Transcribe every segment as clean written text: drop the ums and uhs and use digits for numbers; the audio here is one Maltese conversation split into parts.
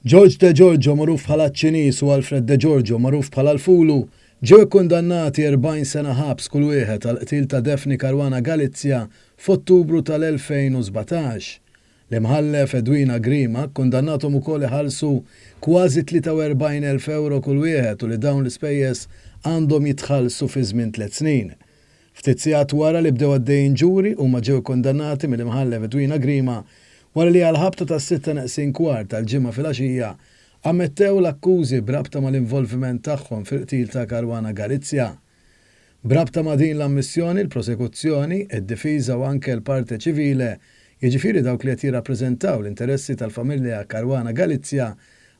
George De Giorgio, magħruf bħala ċ-Ċinies, u Alfred De Giorgio, magħruf bħala l-Fulu, ġew ikkundannati 40 sena ħabs kull wieħed għal qtil ta' Daphne Caruana Galizia f'Ottubru tal-2017. L-imħallef Edwina Grima kundannatom ukoll iħallsu kważi 43,000 euro kull wieħed u li dawn l-ispejjeż għandhom jitħallsu fi żmien 3 snin. Ftit sigħat wara li bdew għaddejjin ġuri huma ġew kundannati mill-imħallef Edwina Grima wara li għal-ħabta ta' 6:15 tal-ġimgħa fil-għaxija ammettew l-akkużi brabta mal-involviment tagħhom fil-qtil ta' Caruana Galizia. Brabta ma' din l-ammissjoni, l-prosekuzzjoni, id-difiża u anke l-parti ċivile, jiġifieri dawk li qed jirrappreżentaw l-interessi tal-familja Caruana Galizia,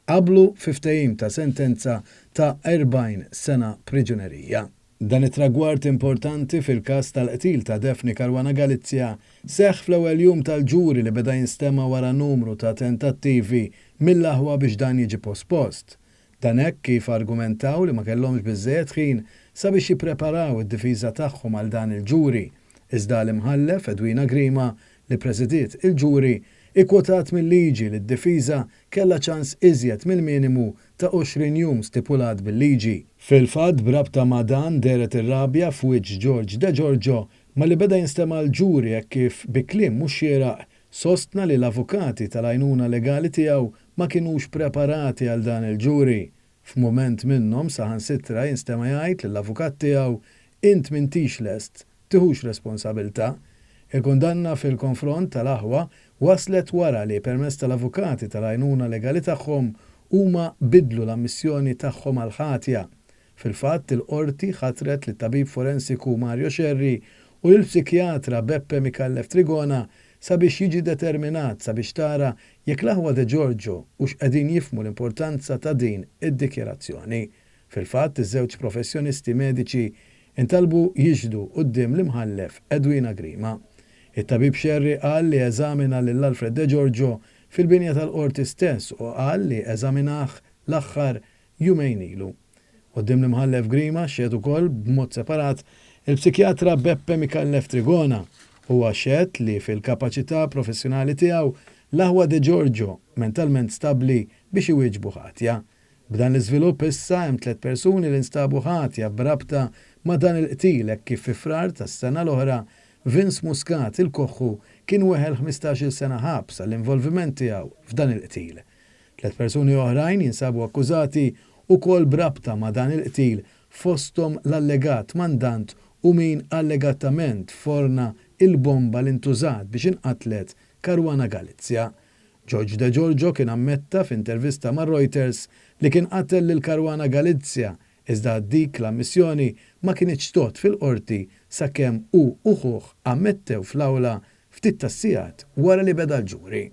qablu fi ftehim ta' sentenza ta' 40 sena priġunerija. Dan it-tragward importanti fil-każ tal-qtil ta' Daphne Caruana Galizia seħħ fl-ewwel jum tal-ġuri li beda jinstema' wara numru ta' tentattivi mill-aħwa biex dan jiġi pospost. Dan hekk kif argumentaw li ma kellhomx biżżejjed ħin sabiex jippreparaw id-difiża tagħhom għal dan il-ġuri. Iżda l-imħallef Edwina Grima li preżidiet il-ġuri ikkwotat mill-liġi li d-difiża kellha ċans iżjed mill-minimu ta' 20 jum stipulat bil-liġi. Fil-fatt brabta ma' dan deret ir-rabja f'wiċċ George De Giorgio ma li beda jinstema' l-ġuri hekk kif bi kliem mhux xieraq sostna li l-avukati tal-għajnuna legali tiegħu ma kinux preparati għal dan il-ġuri. F'mument minnhom saħansitra jinstema' jgħid lill-avukat tiegħu int m'intix lest, tieħux responsabbiltà. Il-kundanna fil-konfront tal-aħwa waslet wara li permezz tal-avukati tal-għajnuna legali tagħhom huma bidlu l-ammissjoni tagħhom għal ħatja. Fil-fatt il-qorti ħatret lit-tabib forensiku Mario Scerri u l-psikjatra Beppe Mikallef Trigona sabiex jiġi determinat sabiex tara jekk l-aħwa De Giorgio u x'qegħdin jifhmu l-importanza ta' din id-dikjarazzjoni. Fil-fatt iż-żewġ professjonisti mediċi intalbu jiġdu quddiem l-imħallef Edwina Grima. It-tabib Scerri qal li eżamina lil Alfred De Giorgio fil-binja tal-qorti stess u qal li eżaminah l-aħħar jumejn ilu. Quddiem l-imħallef Grima xed ukoll b'mod separat il-psikjatra Beppe Mikallef Trigona huwa xed li fil-kapaċità professjonali tiegħu l-aħwa De Giorgio mentalment stabbli biex iwieġbu ħatja. B'dan l-iżvilupp issa hemm 3 persuni li nstabu ħatja b'rabta ma' dan il-qtil hekk kif fi frar tas-sena l-oħra Vince Muscat il-Koħħu kien weħel 15-il sena ħabs għall-involviment tiegħu f'dan il-qtil. 3 persuni oħrajn jinsabu akkużati wkoll brabta ma' dan il-qtil fosthom l-allegat mandant u min allegatament forna il-bomba li ntużat biex inqatlet Caruana Galizia. George De Giorgio kien ammetta f'intervista ma' Reuters li kien qatel lil Caruana Galizia iżda dik l-ammissjoni ma kienx tot fil-qorti sakemm u uħuh ammettew fl-awla ftit tas-sigħat wara li beda l-ġuri.